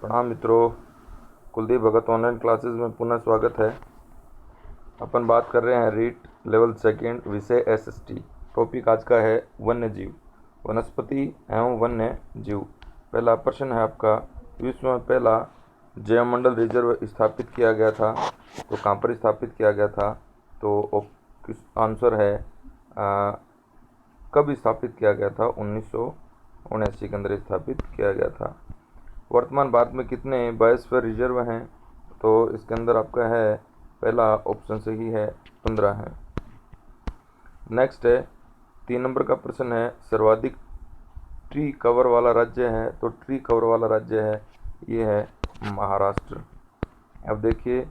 प्रणाम मित्रों, कुलदीप भगत online classes में पुनः स्वागत है। अपन बात कर रहे हैं रीट लेवल सेकेंड विषय एसएसटी। टॉपिक आज का है वन्य जीव, वनस्पति एवं वन्य जीव। पहला प्रश्न है आपका, विश्व में पहला जैवमंडल रिजर्व स्थापित किया गया था तो कहाँ पर स्थापित किया गया था? तो आंसर है कब स्थापित किया गया था? 1979 के अंदर स्थापित किया गया था। वर्तमान भारत में कितने बायोस्फीयर रिजर्व हैं? तो इसके अंदर आपका है पहला ऑप्शन सही है, 15 है। नेक्स्ट है 3 नंबर का प्रश्न है, सर्वाधिक ट्री कवर वाला राज्य है तो ट्री कवर वाला राज्य है ये है महाराष्ट्र। अब देखिए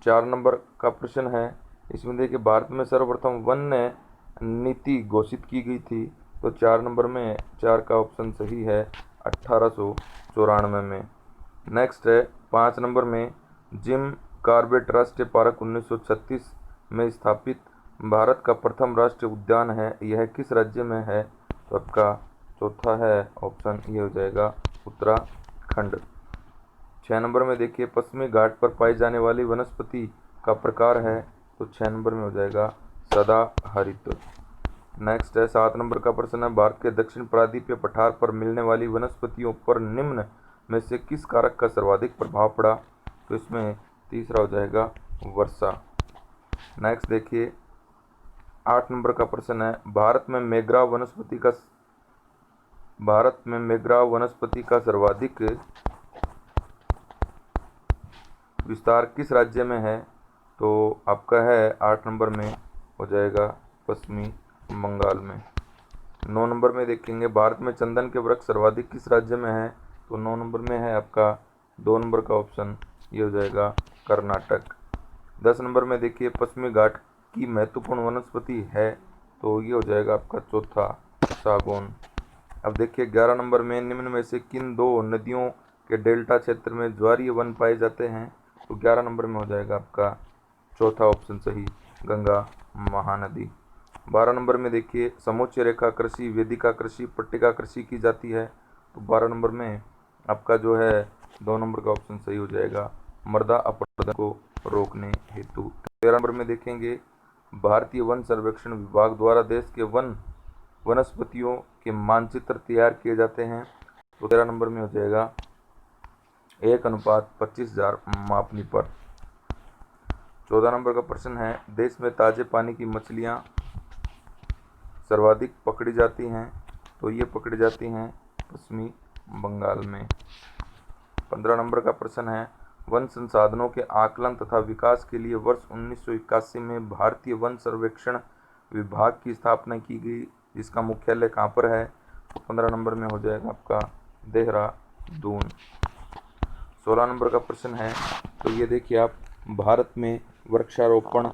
4 नंबर का प्रश्न है, इसमें देखिए भारत में सर्वप्रथम वन्य नीति घोषित की गई थी तो 4 नंबर में 4 का ऑप्शन सही है, 1894 में। नेक्स्ट है 5 नंबर में, जिम कॉर्बेट राष्ट्रीय पार्क 1936 में स्थापित भारत का प्रथम राष्ट्रीय उद्यान है, यह किस राज्य में है? तो आपका चौथा है ऑप्शन, ये हो जाएगा उत्तराखंड। 6 नंबर में देखिए पश्चिमी घाट पर पाई जाने वाली वनस्पति का प्रकार है तो 6 नंबर में हो जाएगा सदाहरित। नेक्स्ट है 7 नंबर का प्रश्न है, भारत के दक्षिण प्रायद्वीपीय पठार पर मिलने वाली वनस्पतियों पर निम्न में से किस कारक का सर्वाधिक प्रभाव पड़ा? तो इसमें तीसरा हो जाएगा वर्षा। नेक्स्ट देखिए 8 नंबर का प्रश्न है, भारत में मैग्राव वनस्पति का सर्वाधिक विस्तार किस राज्य में है? तो आपका है 8 नंबर में हो जाएगा पश्चिमी बंगाल में। 9 नंबर में देखेंगे, भारत में चंदन के वृक्ष सर्वाधिक किस राज्य में है? तो 9 नंबर में है आपका 2 नंबर का ऑप्शन, ये हो जाएगा कर्नाटक। 10 नंबर में देखिए पश्चिमी घाट की महत्वपूर्ण वनस्पति है तो ये हो जाएगा आपका चौथा सागौन। अब देखिए 11 नंबर में, निम्न में से किन दो नदियों के डेल्टा क्षेत्र में ज्वारीय वन पाए जाते हैं? तो 11 नंबर में हो जाएगा आपका चौथा ऑप्शन सही, गंगा महानदी। 12 नंबर में देखिए समोच्च रेखा कृषि, वेदिका कृषि, पट्टिका कृषि की जाती है तो 12 नंबर में आपका जो है 2 नंबर का ऑप्शन सही हो जाएगा, मृदा अपरदन को रोकने हेतु। 13 नंबर में देखेंगे, भारतीय वन सर्वेक्षण विभाग द्वारा देश के वनस्पतियों के मानचित्र तैयार किए जाते हैं तो 13 नंबर में हो जाएगा 1:25,000 मापनी पर। 14 नंबर का प्रश्न है, देश में ताजे पानी की मछलियां सर्वाधिक पकड़ी जाती हैं तो ये पकड़ी जाती हैं पश्चिमी बंगाल में। 15 नंबर का प्रश्न है, वन संसाधनों के आकलन तथा विकास के लिए वर्ष 1981 में भारतीय वन सर्वेक्षण विभाग की स्थापना की गई, जिसका मुख्यालय कहाँ पर है? तो 15 नंबर में हो जाएगा आपका देहरादून। 16 नंबर का प्रश्न है, तो ये देखिए आप, भारत में वृक्षारोपण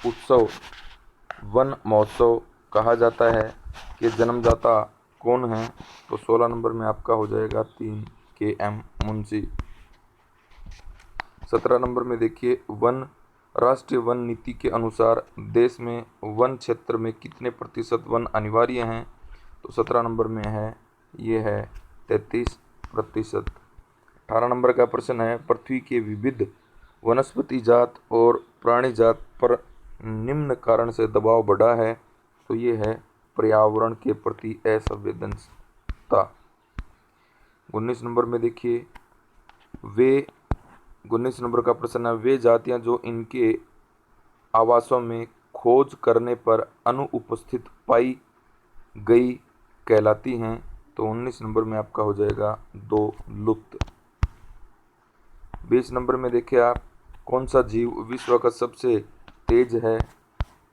उत्सव वन महोत्सव कहा जाता है कि जन्मदाता कौन है? तो 16 नंबर में आपका हो जाएगा 3 KM मुंशी। 17 नंबर में देखिए, राष्ट्रीय वन नीति के अनुसार देश में वन क्षेत्र में कितने प्रतिशत वन अनिवार्य हैं? तो 17 नंबर में है, ये है 33%। 18 नंबर का प्रश्न है, पृथ्वी के विविध वनस्पति जात और प्राणी जात पर निम्न कारण से दबाव बढ़ा है तो ये है पर्यावरण के प्रति असंवेदनशीलता। 19 नंबर में देखिए 19 नंबर का प्रश्न है, वे जातियां जो इनके आवासों में खोज करने पर अनुपस्थित पाई गई कहलाती हैं तो 19 नंबर में आपका हो जाएगा 2 लुप्त। 20 नंबर में देखिए आप, कौन सा जीव विश्व का सबसे तेज है?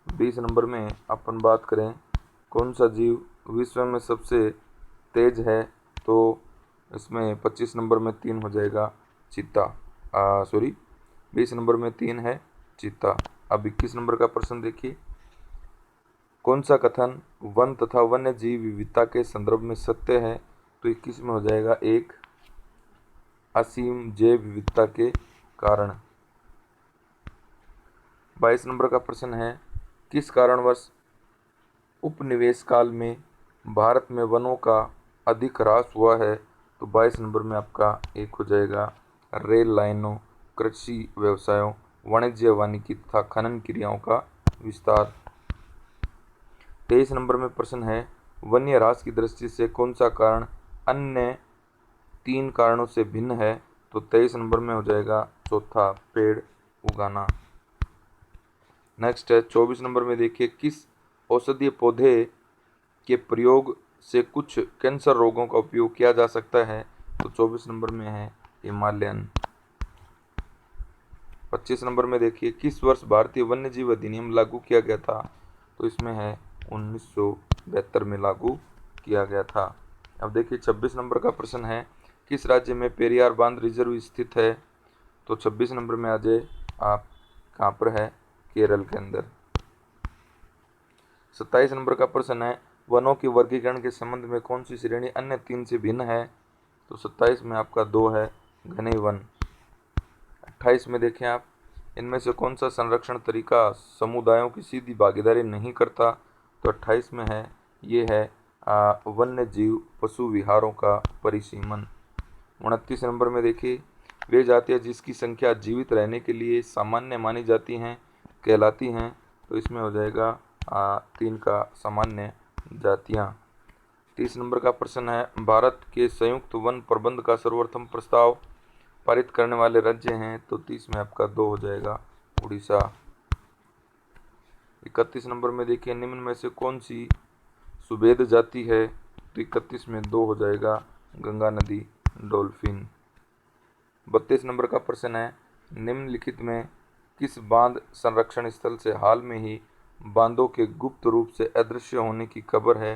20 नंबर में अपन बात करें कौन सा जीव विश्व में सबसे तेज है तो इसमें 25 नंबर में 3 हो जाएगा चीता। 20 नंबर में 3 है चीता। अब 21 नंबर का प्रश्न देखिए, कौन सा कथन वन तथा वन्य जीव विविधता के संदर्भ में सत्य है? तो 21 में हो जाएगा 1, असीम जैव विविधता के कारण। 22 नंबर का प्रश्न है, किस कारणवश उपनिवेश काल में भारत में वनों का अधिक ह्रास हुआ है? तो 22 नंबर में आपका एक हो जाएगा रेल लाइनों, कृषि व्यवसायों, वाणिज्य वानिकी तथा खनन क्रियाओं का विस्तार। 23 नंबर में प्रश्न है, वन्य ह्रास की दृष्टि से कौन सा कारण अन्य 3 कारणों से भिन्न है? तो 23 नंबर में हो जाएगा चौथा, पेड़ उगाना। नेक्स्ट है 24 नंबर में देखिए, किस औषधीय पौधे के प्रयोग से कुछ कैंसर रोगों का उपयोग किया जा सकता है? तो 24 नंबर में है हिमालयन। 25 नंबर में देखिए, किस वर्ष भारतीय वन्य जीव अधिनियम लागू किया गया था? तो इसमें है 1972 में लागू किया गया था। अब देखिए 26 नंबर का प्रश्न है, किस राज्य में पेरियार बांध रिजर्व स्थित है? तो 26 नंबर में आ जाए आप, कहाँ पर है? केरल के अंदर। 27 नंबर का प्रश्न है, वनों के वर्गीकरण के संबंध में कौन सी श्रेणी अन्य 3 से भिन्न है? तो 27 में आपका 2 है, घने वन। 28 में देखें आप, इनमें से कौन सा संरक्षण तरीका समुदायों की सीधी भागीदारी नहीं करता? तो 28 में है, ये है वन्य जीव पशु विहारों का परिसीमन। 29 नंबर में देखिए, वे जातियाँ जिसकी संख्या जीवित रहने के लिए सामान्य मानी जाती हैं कहलाती हैं? तो इसमें हो जाएगा 3 का सामान्य जातियाँ। 30 नंबर का प्रश्न है, भारत के संयुक्त वन प्रबंध का सर्वप्रथम प्रस्ताव पारित करने वाले राज्य हैं? तो 30 में आपका 2 हो जाएगा, उड़ीसा। 31 नंबर में देखिए, निम्न में से कौन सी सुभेद जाति है? तो 31 में 2 हो जाएगा, गंगा नदी डॉल्फिन। 32 नंबर का प्रश्न है, निम्नलिखित में किस बांध संरक्षण स्थल से हाल में ही बांधों के गुप्त रूप से अदृश्य होने की खबर है?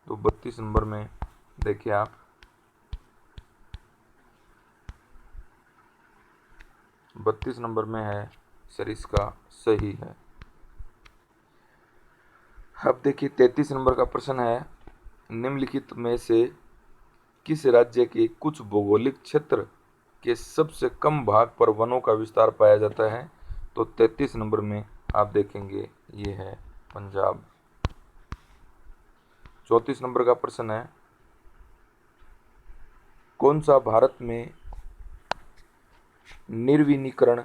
तो 32 नंबर में देखिए आप, 32 नंबर में है सरिस्का, सही है। अब देखिए 33 नंबर का प्रश्न है, निम्नलिखित में से किस राज्य के कुछ भौगोलिक क्षेत्र के सबसे कम भाग पर वनों का विस्तार पाया जाता है? तो 33 नंबर में आप देखेंगे ये है पंजाब। 34 नंबर का प्रश्न है, कौन सा भारत में निर्विनीकरण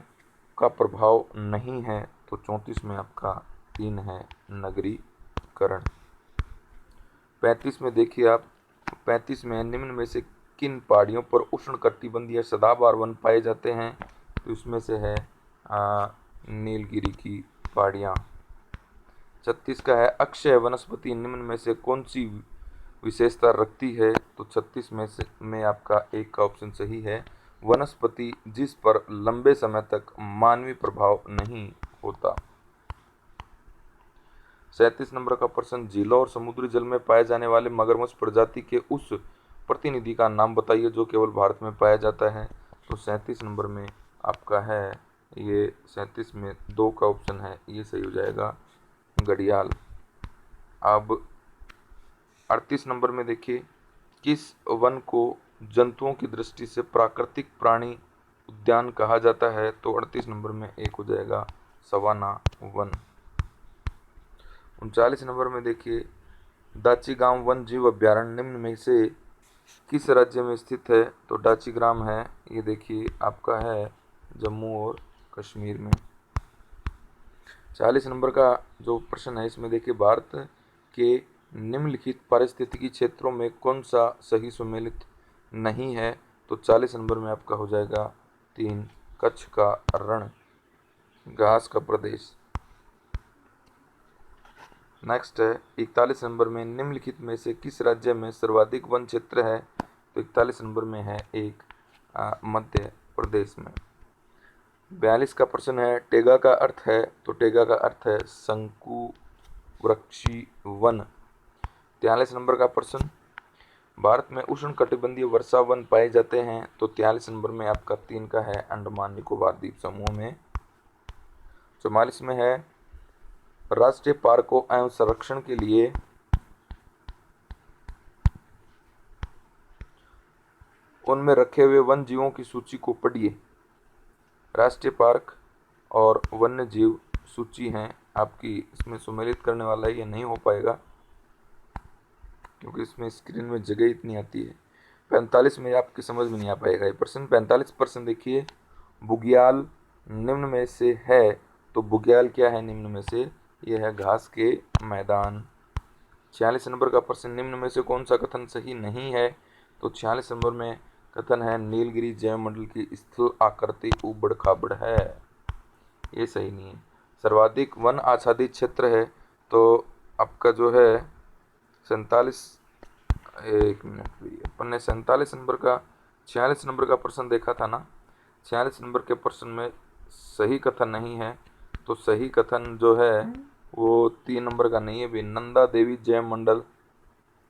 का प्रभाव नहीं है? तो 34 में आपका 3 है, नगरीकरण। 35 में देखिए आप, 35 में निम्न में से किन पहाड़ियों पर उष्णकटिबंधीय सदाबहार वन पाए जाते हैं? तो इसमें से है नीलगिरी की पहाड़ियाँ। 36 का है, अक्षय वनस्पति निम्न में से कौन सी विशेषता रखती है? तो 36 में आपका एक का ऑप्शन सही है, वनस्पति जिस पर लंबे समय तक मानवीय प्रभाव नहीं होता। 37 नंबर का प्रश्न, झीलों और समुद्री जल में पाए जाने वाले मगरमच्छ प्रजाति के उस प्रतिनिधि का नाम बताइए जो केवल भारत में पाया जाता है? तो 37 नंबर में आपका है ये, 37 में 2 का ऑप्शन है, ये सही हो जाएगा, घड़ियाल। अब 38 नंबर में देखिए, किस वन को जंतुओं की दृष्टि से प्राकृतिक प्राणी उद्यान कहा जाता है? तो 38 नंबर में एक हो जाएगा, सवाना वन। 39 नंबर में देखिए, दाचीगाम वन जीव अभ्यारण्य निम्न में से किस राज्य में स्थित है? तो दाचीग्राम है, ये देखिए आपका है जम्मू और कश्मीर में। 40 नंबर का जो प्रश्न है इसमें देखिए, भारत के निम्नलिखित पारिस्थितिकी क्षेत्रों में कौन सा सही सुमेलित नहीं है? तो 40 नंबर में आपका हो जाएगा 3, कच्छ का रण, घास का प्रदेश। नेक्स्ट है 41 नंबर में, निम्नलिखित में से किस राज्य में सर्वाधिक वन क्षेत्र है? तो 41 नंबर में है एक, मध्य प्रदेश में। 42 का प्रश्न है, टेगा का अर्थ है? तो टेगा का अर्थ है शंकुवृक्षी वन। 43 नंबर का प्रश्न, भारत में उष्णकटिबंधीय वर्षा वन पाए जाते हैं? तो 43 नंबर में आपका 3 का है, अंडमान निकोबार द्वीप समूह में। 44 में है, राष्ट्रीय पार्कों एवं संरक्षण के लिए उनमें रखे हुए वन जीवों की सूची को पढ़िए। राष्ट्रीय पार्क और वन्य जीव सूची हैं आपकी, इसमें सुमेलित करने वाला ये नहीं हो पाएगा क्योंकि इसमें स्क्रीन में जगह इतनी आती है। 45 में आपकी समझ में नहीं आ पाएगा ये प्रश्न। 45% देखिए, बुग्याल निम्न में से है, तो बुग्याल क्या है निम्न में से? ये है घास के मैदान। 46 नंबर का प्रश्न, निम्न में से कौन सा कथन सही नहीं है? तो 46 नंबर में कथन है नीलगिरी जैवमंडल की स्थल आकृति उबड़ खाबड़ है, ये सही नहीं है। सर्वाधिक वन आच्छादित क्षेत्र है, तो आपका जो है 47, एक मिनट भैया, अपन ने 47 नंबर का 46 नंबर का प्रश्न देखा था ना। 46 नंबर के प्रश्न में सही कथन नहीं है, तो सही कथन जो है वो 3 नंबर का नहीं है भी, नंदा देवी जयमंडल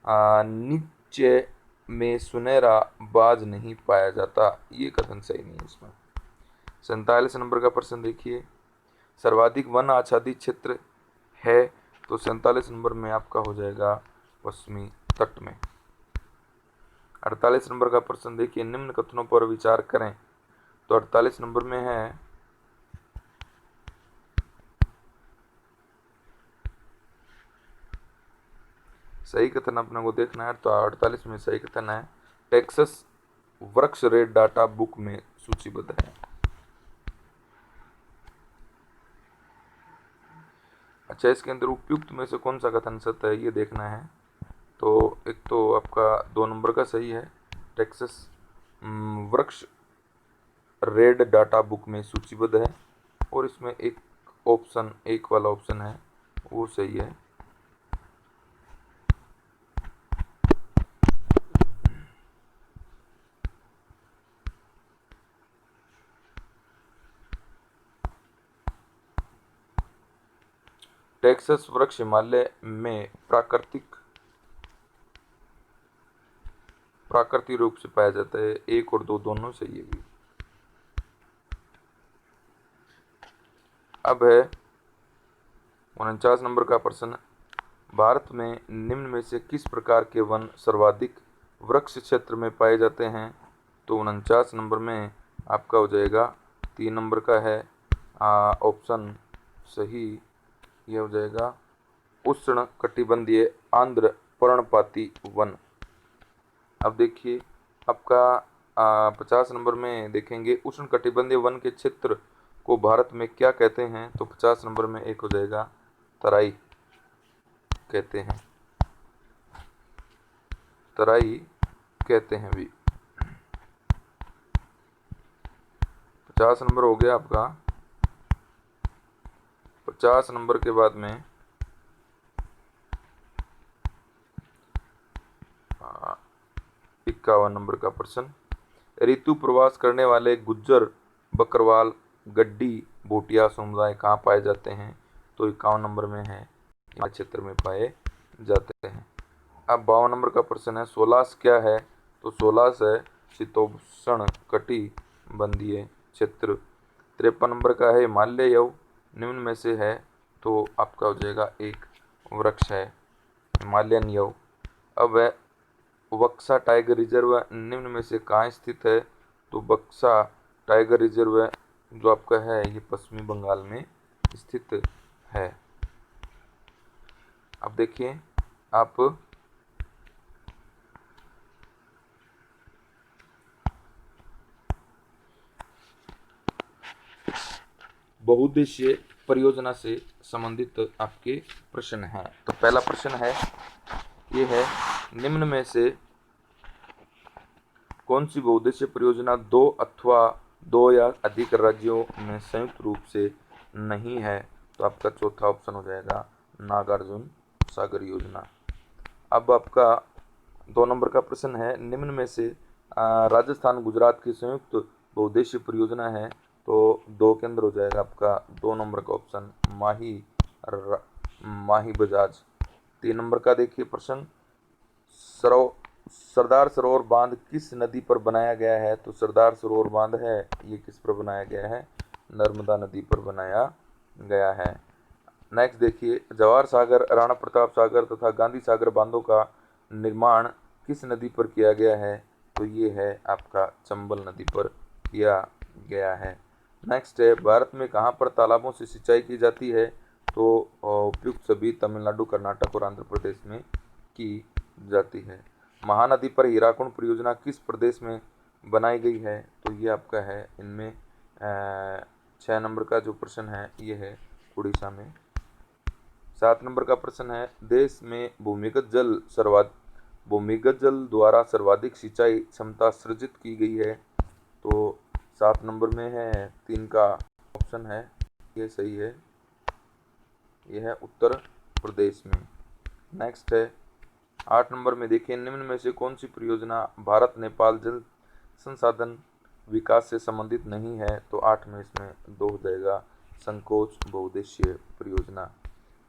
नीचे में सुनहरा बाज नहीं पाया जाता, ये कथन सही नहीं है इसमें। 47 नंबर का प्रश्न देखिए, सर्वाधिक वन आच्छादित क्षेत्र है, तो 47 नंबर में आपका हो जाएगा पश्चिमी तट में। 48 नंबर का प्रश्न देखिए, निम्न कथनों पर विचार करें, तो 48 नंबर में है सही कथन अपने को देखना है, तो 48 में सही कथन है टेक्सास वृक्ष रेट डाटा बुक में सूचीबद्ध है। अच्छा, इसके अंदर उपयुक्त में से कौन सा कथन सत्य है ये देखना है। तो एक तो आपका 2 नंबर का सही है, टेक्सास वृक्ष रेड डाटा बुक में सूचीबद्ध है, और इसमें एक ऑप्शन, एक वाला ऑप्शन है वो सही है। टेक्सास वृक्ष हिमालय में प्राकृतिक रूप से पाया जाता है, 1 और 2 दोनों सही है भी। अब है 49 नंबर का प्रश्न, भारत में निम्न में से किस प्रकार के वन सर्वाधिक वृक्ष क्षेत्र में पाए जाते हैं? तो 49 नंबर में आपका हो जाएगा 3 नंबर का है ऑप्शन सही, ये हो जाएगा उष्ण कटिबंधीय आंध्र पर्णपाती वन। अब देखिए आपका 50 नंबर में देखेंगे उष्ण कटिबंधीय वन के क्षेत्र को भारत में क्या कहते हैं? तो 50 नंबर में एक हो जाएगा तराई कहते हैं, तराई कहते हैं भी। 50 नंबर हो गया आपका। 50 नंबर के बाद में 51 नंबर का प्रश्न, ऋतु प्रवास करने वाले गुज्जर, बकरवाल, गड्डी, भोटिया समुदाय कहाँ पाए जाते हैं? तो 51 नंबर में है क्षेत्र में पाए जाते हैं। अब 52 नंबर का प्रश्न है, सोलास क्या है? तो सोलास है शीतोष्ण कटिबंधीय क्षेत्र। 53 नंबर का है हिमालय यव निम्न में से है, तो आपका हो जाएगा एक वृक्ष है हिमालयन यव। अब है बक्सा टाइगर रिजर्व निम्न में से कहाँ स्थित है? तो बक्सा टाइगर रिजर्व जो आपका है ये पश्चिमी बंगाल में स्थित है। अब देखिए आप बहुउद्देशीय परियोजना से संबंधित आपके प्रश्न हैं। तो पहला प्रश्न है ये है, निम्न में से कौन सी बहुउद्देशीय परियोजना 2 अथवा 2 या अधिक राज्यों में संयुक्त रूप से नहीं है? तो आपका चौथा ऑप्शन हो जाएगा नागार्जुन सागर योजना। अब आपका 2 नंबर का प्रश्न है, निम्न में से राजस्थान गुजरात की संयुक्त बहुउद्देशीय परियोजना है, तो 2 के अंदर हो जाएगा आपका 2 नंबर का ऑप्शन माही बजाज। 3 नंबर का देखिए प्रश्न, सरदार सरोवर बांध किस नदी पर बनाया गया है? तो सरदार सरोवर बांध है ये किस पर बनाया गया है? नर्मदा नदी पर बनाया गया है। नेक्स्ट देखिए, जवाहर सागर, राणा प्रताप सागर तथा गांधी सागर बांधों का निर्माण किस नदी पर किया गया है? तो ये है आपका चंबल नदी पर किया गया है। नेक्स्ट है, भारत में कहाँ पर तालाबों से सिंचाई की जाती है? तो उपयुक्त सभी तमिलनाडु, कर्नाटक और आंध्र प्रदेश में की जाती है। महानदी पर हीराकुंड परियोजना किस प्रदेश में बनाई गई है? तो ये आपका है इनमें 6 नंबर का जो प्रश्न है ये है उड़ीसा में। 7 नंबर का प्रश्न है, देश में भूमिगत जल द्वारा सर्वाधिक सिंचाई क्षमता सृजित की गई है? तो 7 नंबर में है 3 का ऑप्शन है, ये सही है, यह है उत्तर प्रदेश में। नेक्स्ट है 8 नंबर में देखिए, निम्न में से कौन सी परियोजना भारत नेपाल जल संसाधन विकास से संबंधित नहीं है? तो 8 में इसमें 2 हो जाएगा, संकोच बहुउद्देशीय परियोजना।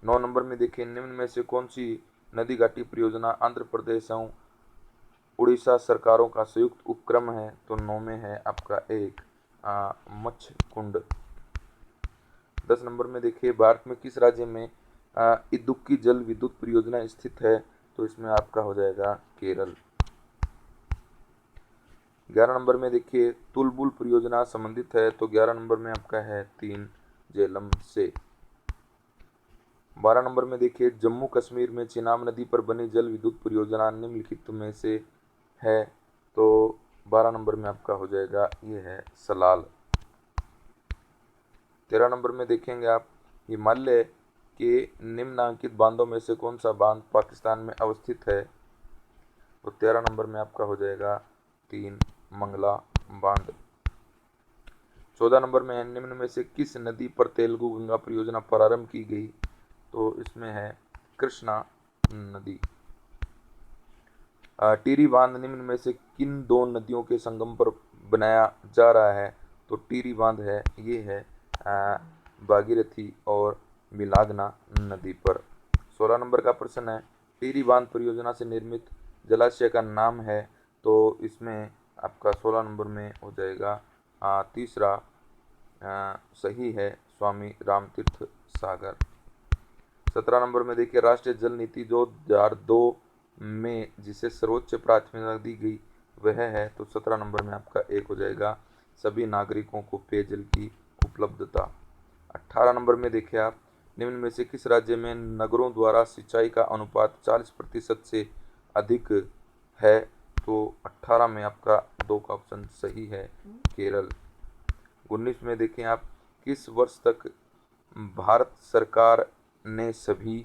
9 नंबर में देखिए, निम्न में से कौन सी नदी घाटी परियोजना आंध्र प्रदेश एवं उड़ीसा सरकारों का संयुक्त उपक्रम है? तो 9 में है आपका 1 मत्स्य कुंड। 10 नंबर में देखिए, भारत में किस राज्य में इदुक्की जल विद्युत परियोजना स्थित है? तो इसमें आपका हो जाएगा केरल। 11 नंबर में देखिए, तुलबुल परियोजना संबंधित है? तो 11 नंबर में आपका है 3 झेलम से। 12 नंबर में देखिए, जम्मू कश्मीर में चिनाब नदी पर बनी जल विद्युत परियोजना निम्नलिखित में से है? तो 12 नंबर में आपका हो जाएगा ये है सलाल। 13 नंबर में देखेंगे आप, हिमालय के निम्नांकित बांधों में से कौन सा बांध पाकिस्तान में अवस्थित है? तो 13 नंबर में आपका हो जाएगा 3 मंगला बांध। 14 नंबर में है, निम्न में से किस नदी पर तेलुगु गंगा परियोजना प्रारंभ की गई? तो इसमें है कृष्णा नदी। टिहरी बांध निम्न में से किन 2 नदियों के संगम पर बनाया जा रहा है? तो टिहरी बांध है ये है भागीरथी और मिलागना नदी पर। 16 नंबर का प्रश्न है, टिहरी बांध परियोजना से निर्मित जलाशय का नाम है? तो इसमें आपका 16 नंबर में हो जाएगा तीसरा सही है, स्वामी रामतीर्थ सागर। 17 नंबर में देखिए, राष्ट्रीय जल नीति 2002 में जिसे सर्वोच्च प्राथमिकता दी गई वह है? तो 17 नंबर में आपका 1 हो जाएगा, सभी नागरिकों को पेयजल की उपलब्धता। 18 नंबर में देखिए आप, निम्न में से किस राज्य में नगरों द्वारा सिंचाई का अनुपात 40% से अधिक है? तो 18 में आपका 2 का ऑप्शन सही है, केरल। 19 में देखें आप, किस वर्ष तक भारत सरकार ने सभी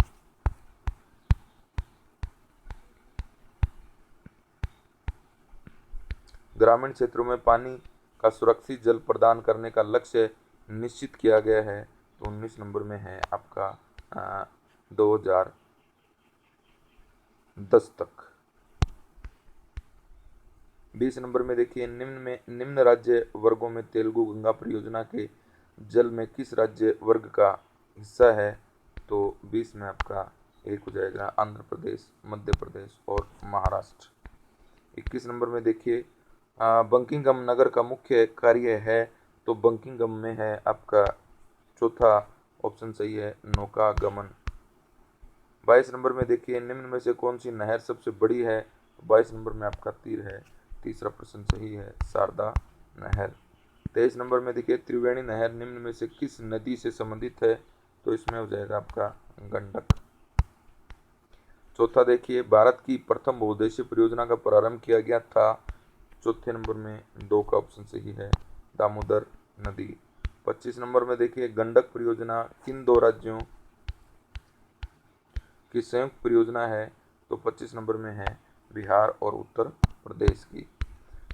ग्रामीण क्षेत्रों में पानी का सुरक्षित जल प्रदान करने का लक्ष्य निश्चित किया गया है? तो 19 नंबर में है आपका 2010 तक। 20 नंबर में देखिए, निम्न राज्य वर्गों में तेलुगु गंगा परियोजना के जल में किस राज्य वर्ग का हिस्सा है? तो 20 में आपका 1 हो जाएगा, आंध्र प्रदेश, मध्य प्रदेश और महाराष्ट्र। 21 नंबर में देखिए, बंकिंघम नगर का मुख्य कार्य है? तो बंकिंघम में है आपका चौथा ऑप्शन सही है, नौकागमन। 22 नंबर में देखिए, निम्न में से कौन सी नहर सबसे बड़ी है? 22 नंबर में आपका तीर है, तीसरा प्रश्न सही है, शारदा नहर। 23 नंबर में देखिए, त्रिवेणी नहर निम्न में से किस नदी से संबंधित है? तो इसमें हो जाएगा आपका गंडक। चौथा देखिए, भारत की प्रथम बहुउद्देशीय परियोजना का प्रारंभ किया गया था? चौथे नंबर में 2 का ऑप्शन सही है, दामोदर नदी। 25 नंबर में देखिए, गंडक परियोजना किन 2 राज्यों की संयुक्त परियोजना है? तो 25 नंबर में है बिहार और उत्तर प्रदेश की।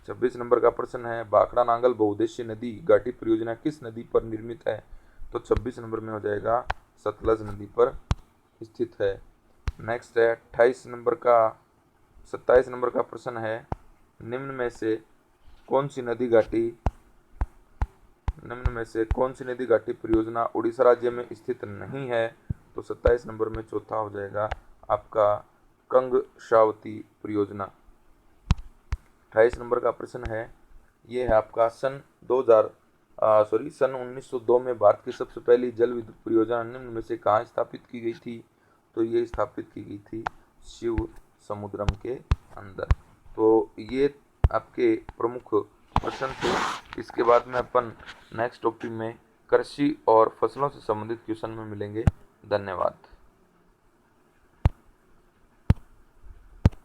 26 नंबर का प्रश्न है, भाखड़ा नांगल बहुउद्देशीय नदी घाटी परियोजना किस नदी पर निर्मित है? तो 26 नंबर में हो जाएगा सतलज नदी पर स्थित है। नेक्स्ट है 27 नंबर का प्रश्न है, निम्न में से कौन सी नदी घाटी परियोजना उड़ीसा राज्य में स्थित नहीं है? तो 27 नंबर में चौथा हो जाएगा आपका कंगशावती परियोजना। 28 नंबर का प्रश्न है, ये है आपका सन 1902 में भारत की सबसे पहली जल विद्युत परियोजना निम्न में से कहाँ स्थापित की गई थी? तो ये स्थापित की गई थी शिव समुद्रम के अंदर। तो ये आपके प्रमुख प्रश्न थे। इसके बाद में अपन नेक्स्ट टॉपिक में कृषि और फसलों से संबंधित क्वेश्चन में मिलेंगे। धन्यवाद।